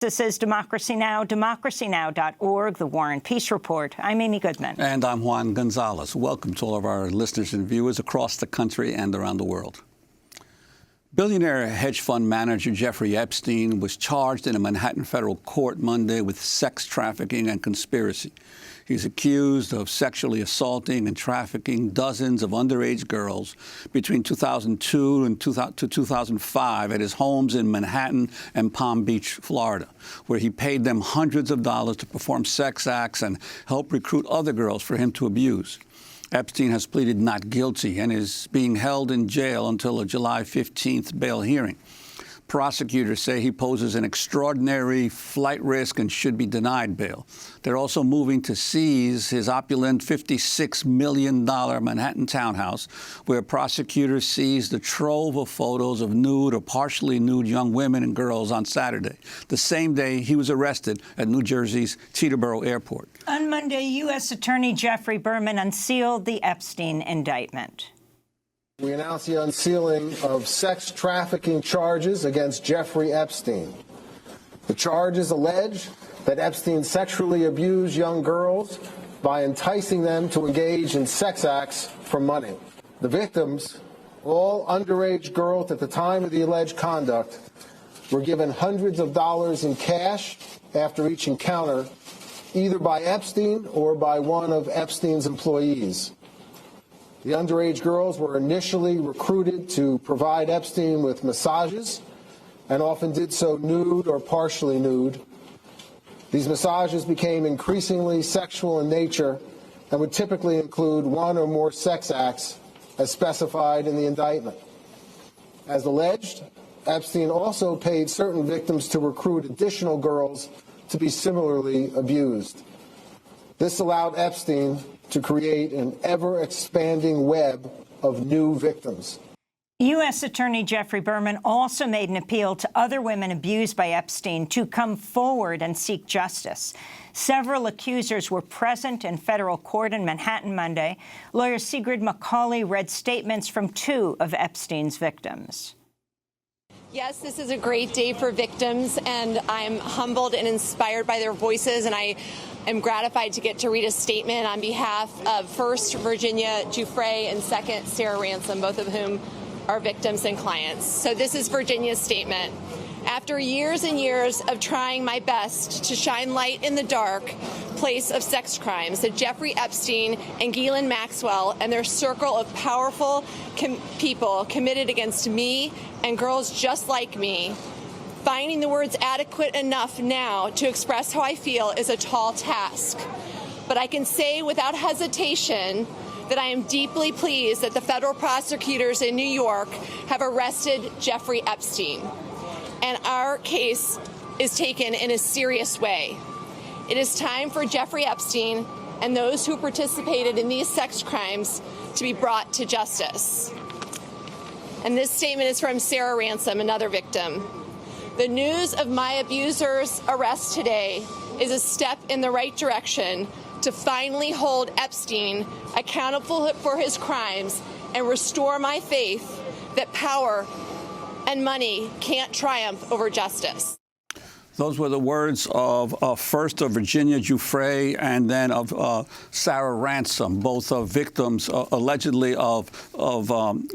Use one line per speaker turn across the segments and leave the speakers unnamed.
This is Democracy Now!, democracynow.org, The War and Peace Report. I'm Amy Goodman.
And I'm Juan Gonzalez. Welcome to all of our listeners and viewers across the country and around the world. Billionaire hedge fund manager Jeffrey Epstein was charged in a Manhattan federal court Monday with sex trafficking and conspiracy. He's accused of sexually assaulting and trafficking dozens of underage girls between 2002 and 2005 at his homes in Manhattan and Palm Beach, Florida, where he paid them hundreds of dollars to perform sex acts and help recruit other girls for him to abuse. Epstein has pleaded not guilty and is being held in jail until a July 15th bail hearing. Prosecutors say he poses an extraordinary flight risk and should be denied bail. They're also moving to seize his opulent $56 million Manhattan townhouse, where prosecutors seized a trove of photos of nude or partially nude young women and girls on Saturday, the same day he was arrested at New Jersey's Teterboro Airport.
On Monday, U.S. Attorney Jeffrey Berman unsealed the Epstein indictment.
We announce the unsealing of sex trafficking charges against Jeffrey Epstein. The charges allege that Epstein sexually abused young girls by enticing them to engage in sex acts for money. The victims, all underage girls at the time of the alleged conduct, were given hundreds of dollars in cash after each encounter, either by Epstein or by one of Epstein's employees. The underage girls were initially recruited to provide Epstein with massages and often did so nude or partially nude. These massages became increasingly sexual in nature and would typically include one or more sex acts as specified in the indictment. As alleged, Epstein also paid certain victims to recruit additional girls to be similarly abused. This allowed Epstein to create an ever-expanding web of new victims.
U.S. Attorney Jeffrey Berman also made an appeal to other women abused by Epstein to come forward and seek justice. Several accusers were present in federal court in Manhattan Monday. Lawyer Sigrid McCauley read statements from two of Epstein's victims.
Yes, this is a great day for victims, and I'm humbled and inspired by their voices, and I am gratified to get to read a statement on behalf of, first, Virginia Giuffre, and second, Sarah Ransom, both of whom are victims and clients. So this is Virginia's statement. After years and years of trying my best to shine light in the dark place of sex crimes that Jeffrey Epstein and Ghislaine Maxwell and their circle of powerful people committed against me and girls just like me, finding the words adequate enough now to express how I feel is a tall task. But I can say without hesitation that I am deeply pleased that the federal prosecutors in New York have arrested Jeffrey Epstein, and our case is taken in a serious way. It is time for Jeffrey Epstein and those who participated in these sex crimes to be brought to justice. And this statement is from Sarah Ransom, another victim. The news of my abuser's arrest today is a step in the right direction to finally hold Epstein accountable for his crimes and restore my faith that power and money can't triumph over justice.
Those were the words of first of Virginia Giuffre and then of Sarah Ransom, both victims allegedly of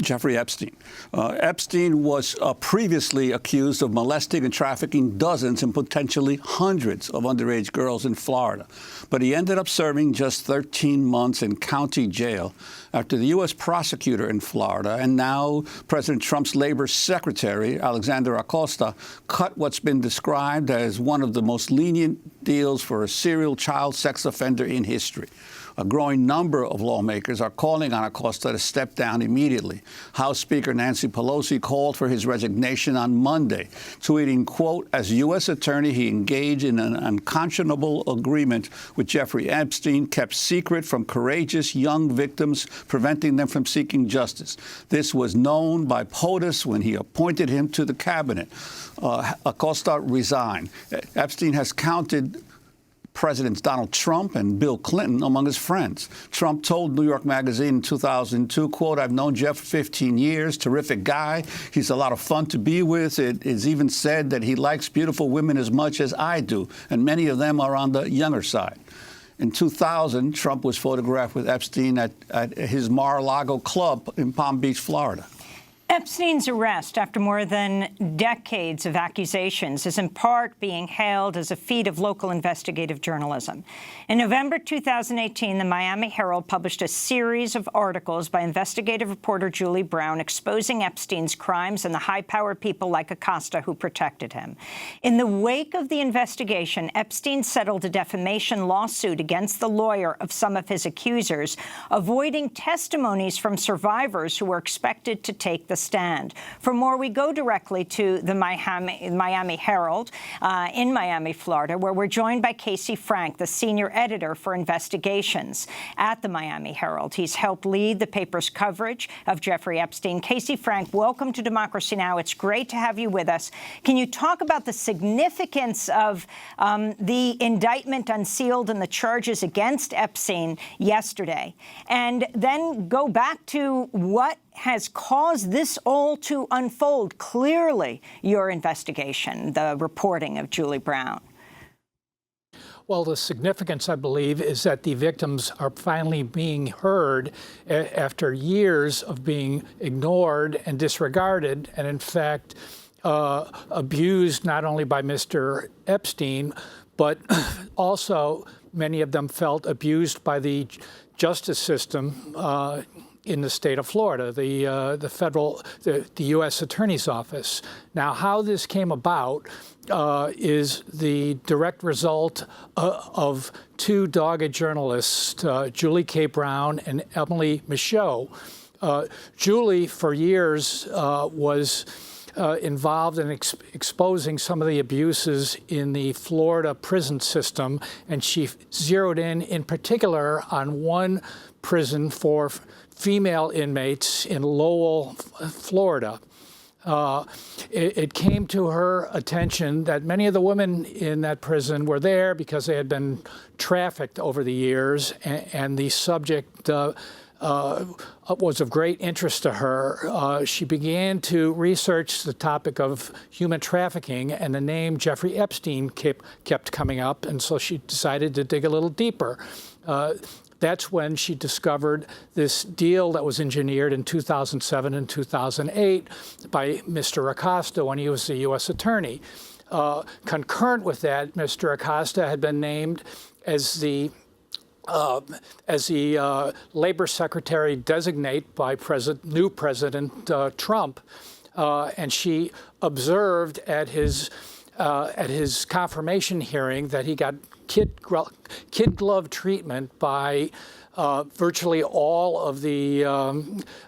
Jeffrey Epstein. Epstein was previously accused of molesting and trafficking dozens and potentially hundreds of underage girls in Florida. But he ended up serving just 13 months in county jail after the U.S. prosecutor in Florida and now President Trump's labor secretary, Alexander Acosta, cut what's been described as one of the most lenient deals for a serial child sex offender in history. A growing number of lawmakers are calling on Acosta to step down immediately. House Speaker Nancy Pelosi called for his resignation on Monday, tweeting, quote, as U.S. attorney, he engaged in an unconscionable agreement with Jeffrey Epstein, kept secret from courageous young victims, preventing them from seeking justice. This was known by POTUS when he appointed him to the cabinet. Acosta resigned. Epstein has counted Presidents Donald Trump and Bill Clinton among his friends. Trump told New York Magazine in 2002, quote, "I've known Jeff for 15 years, terrific guy. He's a lot of fun to be with. It is even said that he likes beautiful women as much as I do, and many of them are on the younger side." In 2000, Trump was photographed with Epstein at his Mar-a-Lago club in Palm Beach, Florida.
Epstein's arrest after more than decades of accusations is in part being hailed as a feat of local investigative journalism. In November 2018, the Miami Herald published a series of articles by investigative reporter Julie Brown exposing Epstein's crimes and the high-powered people like Acosta who protected him. In the wake of the investigation, Epstein settled a defamation lawsuit against the lawyer of some of his accusers, avoiding testimonies from survivors who were expected to take the stand. For more, we go directly to the Miami Herald in Miami, Florida, where we're joined by Casey Frank, the senior editor for investigations at the Miami Herald. He's helped lead the paper's coverage of Jeffrey Epstein. Casey Frank, welcome to Democracy Now! It's great to have you with us. Can you talk about the significance of the indictment unsealed and the charges against Epstein yesterday, and then go back to what has caused this all to unfold? Clearly, your investigation, the reporting of Julie Brown.
Well, the significance, I believe, is that the victims are finally being heard after years of being ignored and disregarded, and in fact, abused not only by Mr. Epstein, but also many of them felt abused by the justice system in the state of Florida, the U.S. Attorney's Office. Now, how this came about is the direct result of two dogged journalists, Julie K. Brown and Emily Michaud. Julie, for years, was involved in exposing some of the abuses in the Florida prison system, and she zeroed in particular on one prison for female inmates in Lowell, Florida. It came to her attention that many of the women in that prison were there because they had been trafficked over the years, and the subject was of great interest to her. She began to research the topic of human trafficking, and the name Jeffrey Epstein kept coming up, and so she decided to dig a little deeper. That's when she discovered this deal that was engineered in 2007 and 2008 by Mr. Acosta when he was the U.S. Attorney. Concurrent with that, Mr. Acosta had been named as the labor secretary designate by new President Trump, and she observed at his confirmation hearing that he got kid glove treatment by virtually all of the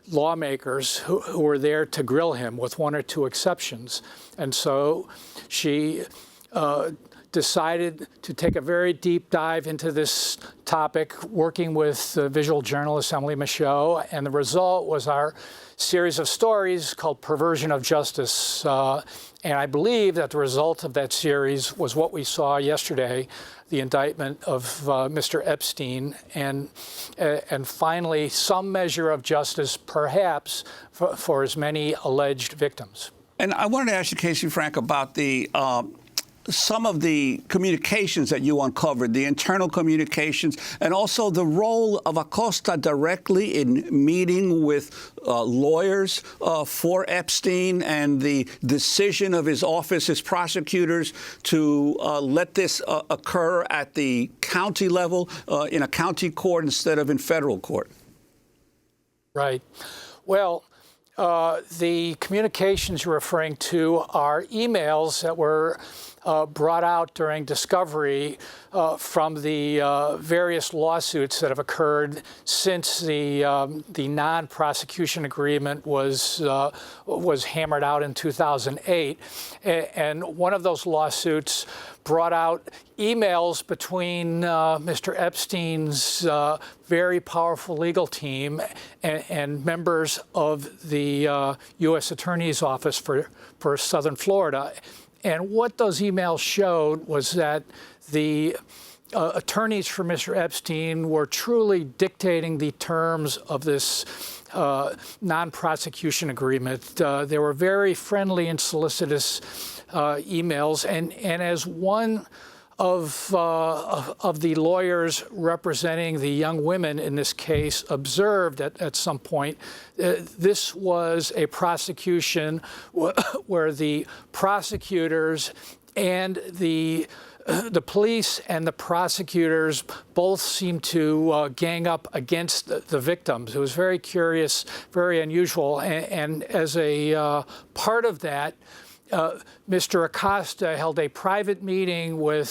lawmakers who were there to grill him, with one or two exceptions. And so she decided to take a very deep dive into this topic, working with visual journalist Emily Michaud, and the result was our series of stories called Perversion of Justice. And I believe that the result of that series was what we saw yesterday, the indictment of Mr. Epstein, and finally some measure of justice, perhaps, for his many alleged victims.
And I wanted to ask you, Casey Frank, about the some of the communications that you uncovered, the internal communications, and also the role of Acosta directly in meeting with lawyers for Epstein, and the decision of his office, his prosecutors, to let this occur at the county level, in a county court instead of in federal court.
Right. Well, the communications you're referring to are emails that were brought out during discovery from the various lawsuits that have occurred since the non-prosecution agreement was hammered out in 2008. And one of those lawsuits brought out emails between Mr. Epstein's very powerful legal team and members of the U.S. Attorney's Office for Southern Florida. And what those emails showed was that the attorneys for Mr. Epstein were truly dictating the terms of this non-prosecution agreement. There were very friendly and solicitous emails, and as one of the lawyers representing the young women in this case observed at some point, this was a prosecution where the prosecutors and the police and the prosecutors both seemed to gang up against the victims. It was very curious, very unusual, and as a part of that, Mr. Acosta held a private meeting with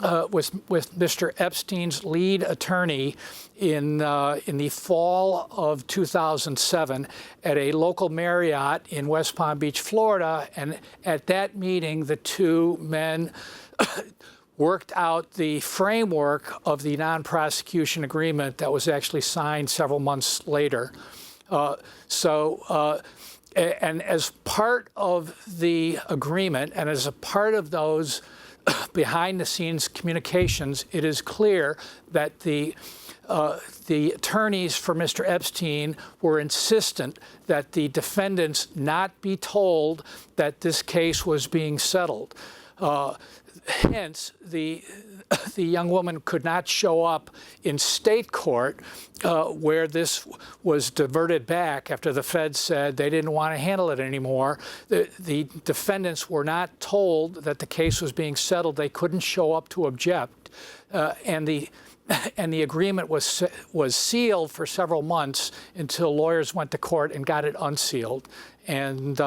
Mr. Epstein's lead attorney in the fall of 2007 at a local Marriott in West Palm Beach, Florida. And at that meeting, the two men worked out the framework of the non-prosecution agreement that was actually signed several months later. And as part of the agreement and as a part of those behind-the-scenes communications, it is clear that the attorneys for Mr. Epstein were insistent that the defendants not be told that this case was being settled. Hence, the young woman could not show up in state court where this was diverted back after the feds said they didn't want to handle it anymore. The defendants were not told that the case was being settled. They couldn't show up to object, and the agreement was sealed for several months until lawyers went to court and got it unsealed. And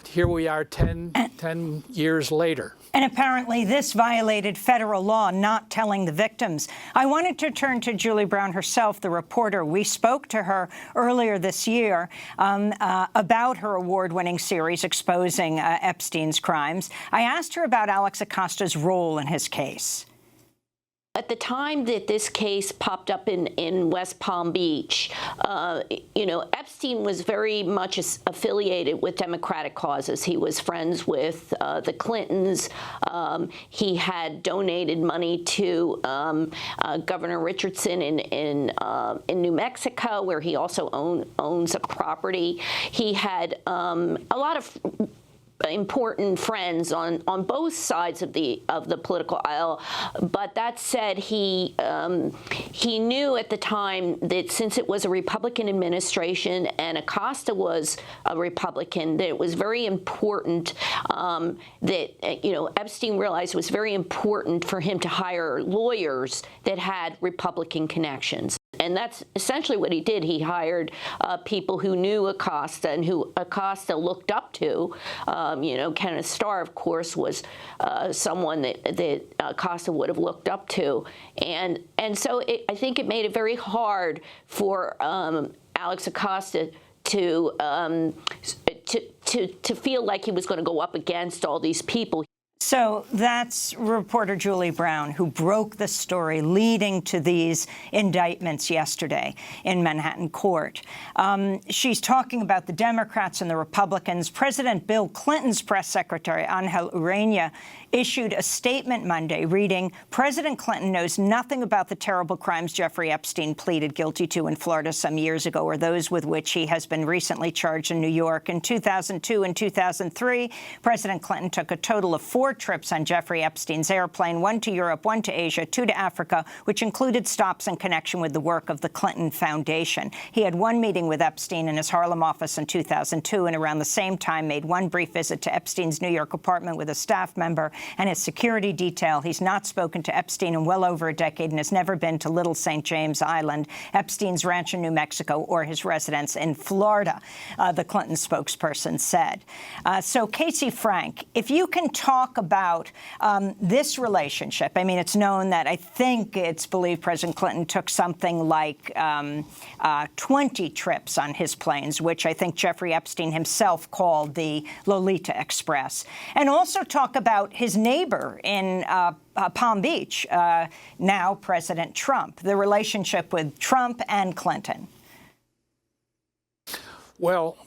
here we are 10 years later.
And apparently this violated federal law, not telling the victims. I wanted to turn to Julie Brown herself, the reporter. We spoke to her earlier this year about her award-winning series exposing Epstein's crimes. I asked her about Alex Acosta's role in his case.
At the time that this case popped up in West Palm Beach, Epstein was very much affiliated with Democratic causes. He was friends with the Clintons. He had donated money to Governor Richardson in New Mexico, where he also owns a property. He had a lot of important friends on both sides of the political aisle. But that said, he knew at the time that since it was a Republican administration and Acosta was a Republican, that it was very important that Epstein realized it was very important for him to hire lawyers that had Republican connections. And that's essentially what he did. He hired people who knew Acosta and who Acosta looked up to. Kenneth Starr, of course, was someone that Acosta would have looked up to. And so I think it made it very hard for Alex Acosta to feel like he was going to go up against all these people.
So that's reporter Julie Brown, who broke the story leading to these indictments yesterday in Manhattan court. She's talking about the Democrats and the Republicans. President Bill Clinton's press secretary, Angel Urena, issued a statement Monday reading, "President Clinton knows nothing about the terrible crimes Jeffrey Epstein pleaded guilty to in Florida some years ago, or those with which he has been recently charged in New York. In 2002 and 2003, President Clinton took a total of 4 trips on Jeffrey Epstein's airplane, 1 to Europe, 1 to Asia, 2 to Africa, which included stops in connection with the work of the Clinton Foundation. He had 1 meeting with Epstein in his Harlem office in 2002, and around the same time made 1 brief visit to Epstein's New York apartment with a staff member and his security detail. He's not spoken to Epstein in well over a decade and has never been to Little St. James Island, Epstein's ranch in New Mexico, or his residence in Florida," the Clinton spokesperson said. So, Casey Frank, if you can talk about this relationship. I mean, it's known that I think it's believed President Clinton took something like 20 trips on his planes, which I think Jeffrey Epstein himself called the Lolita Express. And also talk about his neighbor in Palm Beach, now President Trump, the relationship with Trump and Clinton.
Well,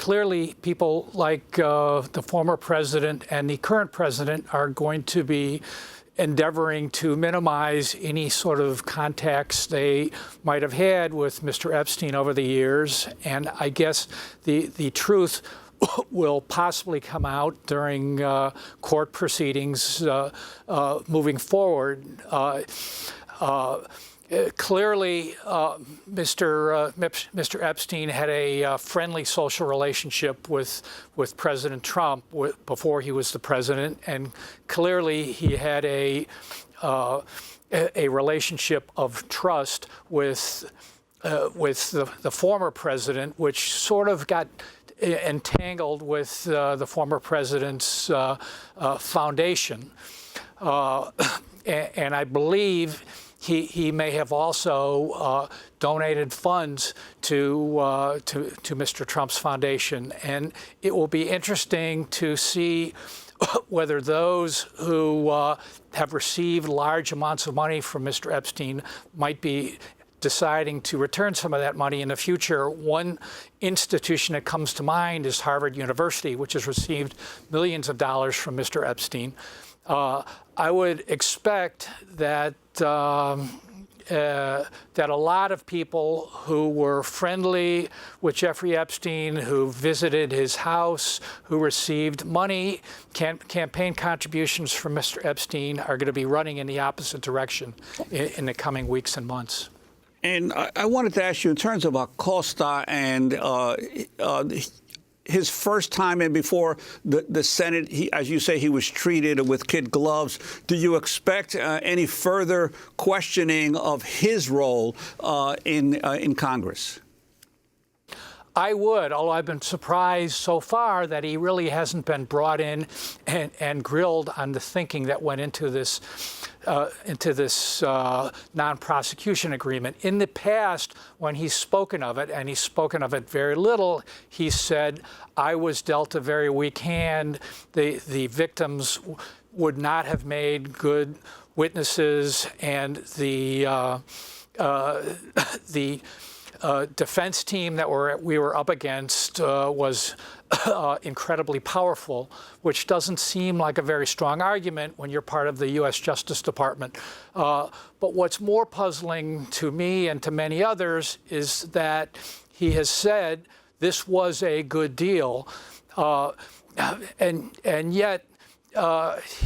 clearly people like the former president and the current president are going to be endeavoring to minimize any sort of contacts they might have had with Mr. Epstein over the years. And I guess the truth will possibly come out during court proceedings moving forward. Clearly, Mr. Epstein had a friendly social relationship with President Trump before he was the president, and clearly he had a relationship of trust with the former president, which sort of got entangled with the former president's foundation, and I believe he may have also donated funds to Mr. Trump's foundation, and it will be interesting to see whether those who have received large amounts of money from Mr. Epstein might be deciding to return some of that money in the future. One institution that comes to mind is Harvard University, which has received millions of dollars from Mr. Epstein. I would expect that that a lot of people who were friendly with Jeffrey Epstein, who visited his house, who received money, campaign contributions from Mr. Epstein, are going to be running in the opposite direction in the coming weeks and months.
And I wanted to ask you, in terms of Acosta and his first time in before the Senate, as you say, he was treated with kid gloves. Do you expect any further questioning of his role in Congress?
I would, although I've been surprised so far that he really hasn't been brought in and grilled on the thinking that went into this non-prosecution agreement. In the past, when he's spoken of it, and he's spoken of it very little, he said, I was dealt a very weak hand. The victims would not have made good witnesses, and the defense team that we were up against was incredibly powerful, which doesn't seem like a very strong argument when you're part of the U.S. Justice Department. But what's more puzzling to me and to many others is that he has said this was a good deal, and yet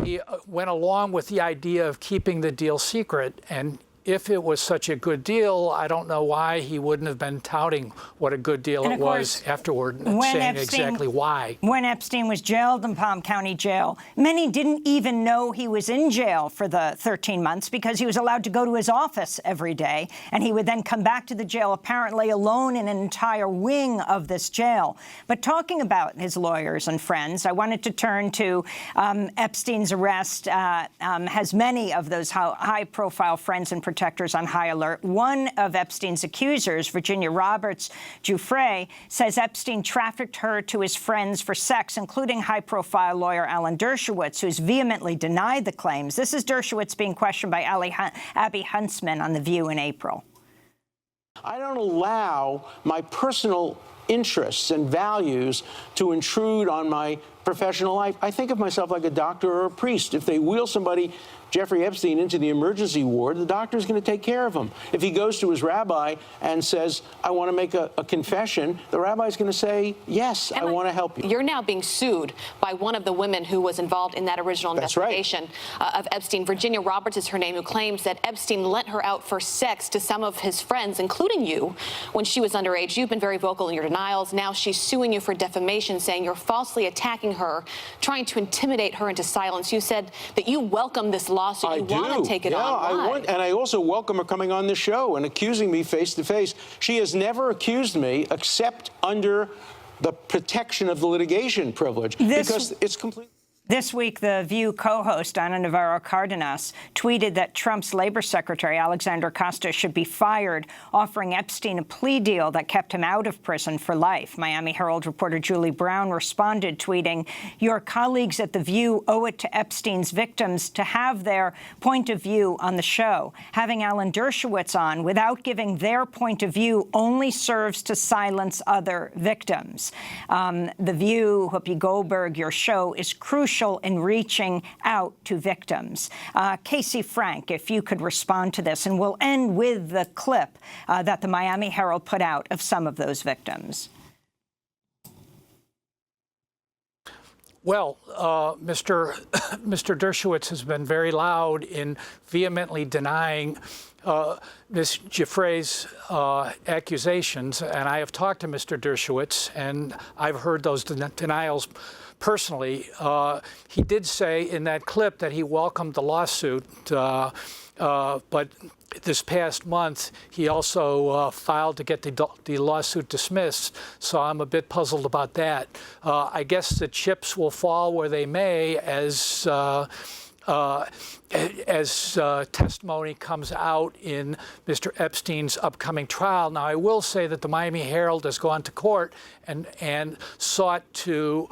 he went along with the idea of keeping the deal secret. And if it was such a good deal, I don't know why he wouldn't have been touting what a good deal it was afterward and saying exactly why.
When Epstein was jailed in Palm County Jail, many didn't even know he was in jail for the 13 months because he was allowed to go to his office every day, and he would then come back to the jail apparently alone in an entire wing of this jail. But talking about his lawyers and friends, I wanted to turn to Epstein's arrest has many of those high-profile friends and protectors on high alert. One of Epstein's accusers, Virginia Roberts Giuffre, says Epstein trafficked her to his friends for sex, including high-profile lawyer Alan Dershowitz, who's vehemently denied the claims. This is Dershowitz being questioned by Abby Huntsman on The View in April.
I don't allow my personal interests and values to intrude on my professional life. I think of myself like a doctor or a priest. If they wheel somebody, Jeffrey Epstein, into the emergency ward, the doctor is going to take care of him. If he goes to his rabbi and says, I want to make a confession, the rabbi is going to say, yes, I want to help you.
You're now being sued by one of the women who was involved in that original investigation of Epstein. Virginia Roberts is her name, who claims that Epstein lent her out for sex to some of his friends, including you, when she was underage. You've been very vocal in your denials. Now she's suing you for defamation, saying you're falsely attacking her, trying to intimidate her into silence. You said that you welcome this lawsuit. You want to take it on.
And I also welcome her coming on the show and accusing me face to face. She has never accused me except under the protection of the litigation privilege, because it's complete.
This week, The View co-host Ana Navarro Cardenas tweeted that Trump's labor secretary, Alexander Acosta, should be fired, offering Epstein a plea deal that kept him out of prison for life. Miami Herald reporter Julie Brown responded, tweeting, "Your colleagues at The View owe it to Epstein's victims to have their point of view on the show. Having Alan Dershowitz on without giving their point of view only serves to silence other victims." The View, Whoopi Goldberg, your show is crucial in reaching out to victims. Casey Frank, if you could respond to this, and we'll end with the clip that the Miami Herald put out of some of those victims.
Well, Mr. Dershowitz has been very loud in vehemently denying Ms. Giuffre's accusations, and I have talked to Mr. Dershowitz, and I've heard those denials personally. He did say in that clip that he welcomed the lawsuit, but this past month he also filed to get the lawsuit dismissed, so I'm a bit puzzled about that. I guess the chips will fall where they may as testimony comes out in Mr. Epstein's upcoming trial. Now, I will say that the Miami Herald has gone to court and sought to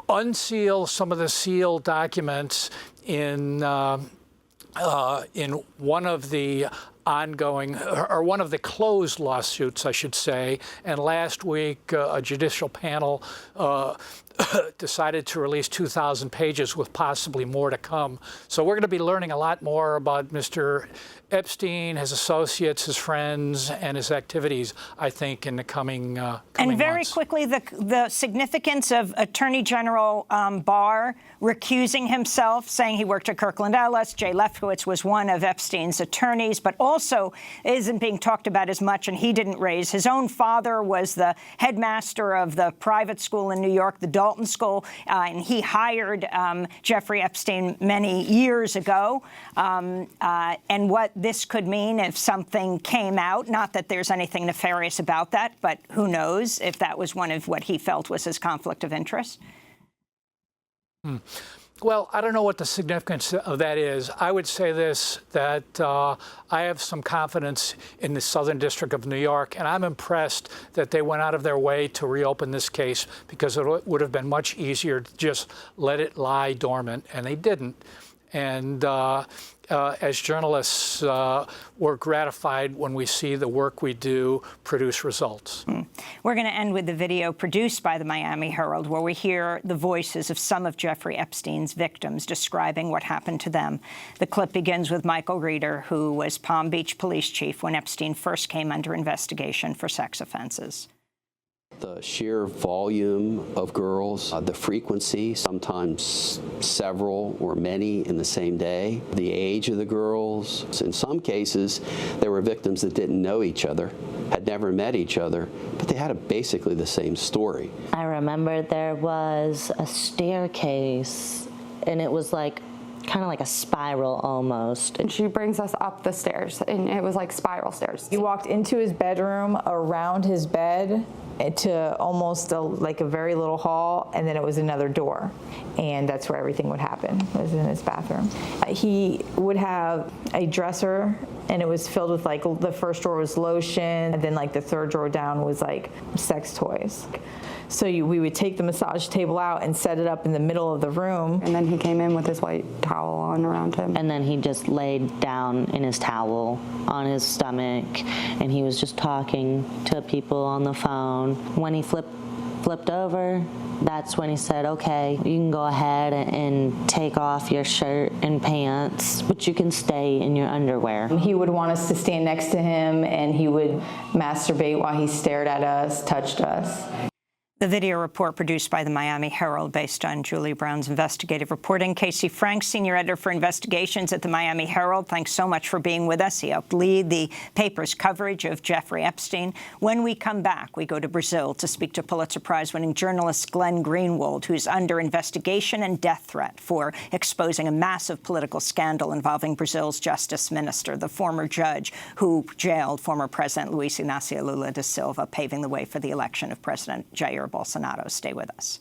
unseal some of the sealed documents in one of the ongoing, or one of the closed lawsuits, I should say. And last week, a judicial panel decided to release 2,000 pages with possibly more to come. So we're going to be learning a lot more about Mr. Epstein, his associates, his friends, and his activities, I think, in the coming
And very
months.
quickly, the significance of Attorney General Barr recusing himself, saying he worked at Kirkland Ellis. Jay Lefkowitz was one of Epstein's attorneys, but also isn't being talked about as much, and he didn't raise. His own father was the headmaster of the private school in New York, the Dalton School, and he hired Jeffrey Epstein many years ago. And what this could mean if something came out, not that there's anything nefarious about that, but who knows if that was one of what he felt was his conflict of interest?
Well, I don't know what the significance of that is. I would say this, that I have some confidence in the Southern District of New York, and I'm impressed that they went out of their way to reopen this case, because it would have been much easier to just let it lie dormant, and they didn't. And as journalists, we're gratified when we see the work we do produce results.
We're going to end with the video produced by the Miami Herald, where we hear the voices of some of Jeffrey Epstein's victims describing what happened to them. The clip begins with Michael Reeder, who was Palm Beach police chief when Epstein first came under investigation for sex offenses.
The sheer volume of girls, the frequency, sometimes several or many in the same day, the age of the girls. In some cases, there were victims that didn't know each other, had never met each other, but they had basically the same story.
I remember there was a staircase, and it was like kind of like a spiral almost.
And she brings us up the stairs, and it was like spiral stairs.
You walked into his bedroom, around his bed, to almost like a very little hall, and then it was another door. And that's where everything would happen, was in his bathroom. He would have a dresser, and it was filled with, like, the first drawer was lotion, and then, like, the third drawer down was, like, sex toys. So we would take the massage table out and set it up in the middle of the room.
And then he came in with his white towel on around him.
And then he just laid down in his towel on his stomach, and he was just talking to people on the phone. When he flipped over, that's when he said, okay, you can go ahead and take off your shirt and pants, but you can stay in your underwear.
He would want us to stand next to him, and he would masturbate while he stared at us, touched us.
The video report produced by the Miami Herald, based on Julie Brown's investigative reporting. Casey Frank, senior editor for investigations at the Miami Herald, thanks so much for being with us. He helped lead the paper's coverage of Jeffrey Epstein. When we come back, we go to Brazil to speak to Pulitzer Prize-winning journalist Glenn Greenwald, who's under investigation and death threat for exposing a massive political scandal involving Brazil's justice minister, the former judge who jailed former President Luiz Inácio Lula da Silva, paving the way for the election of President Jair Bolsonaro. Stay with us.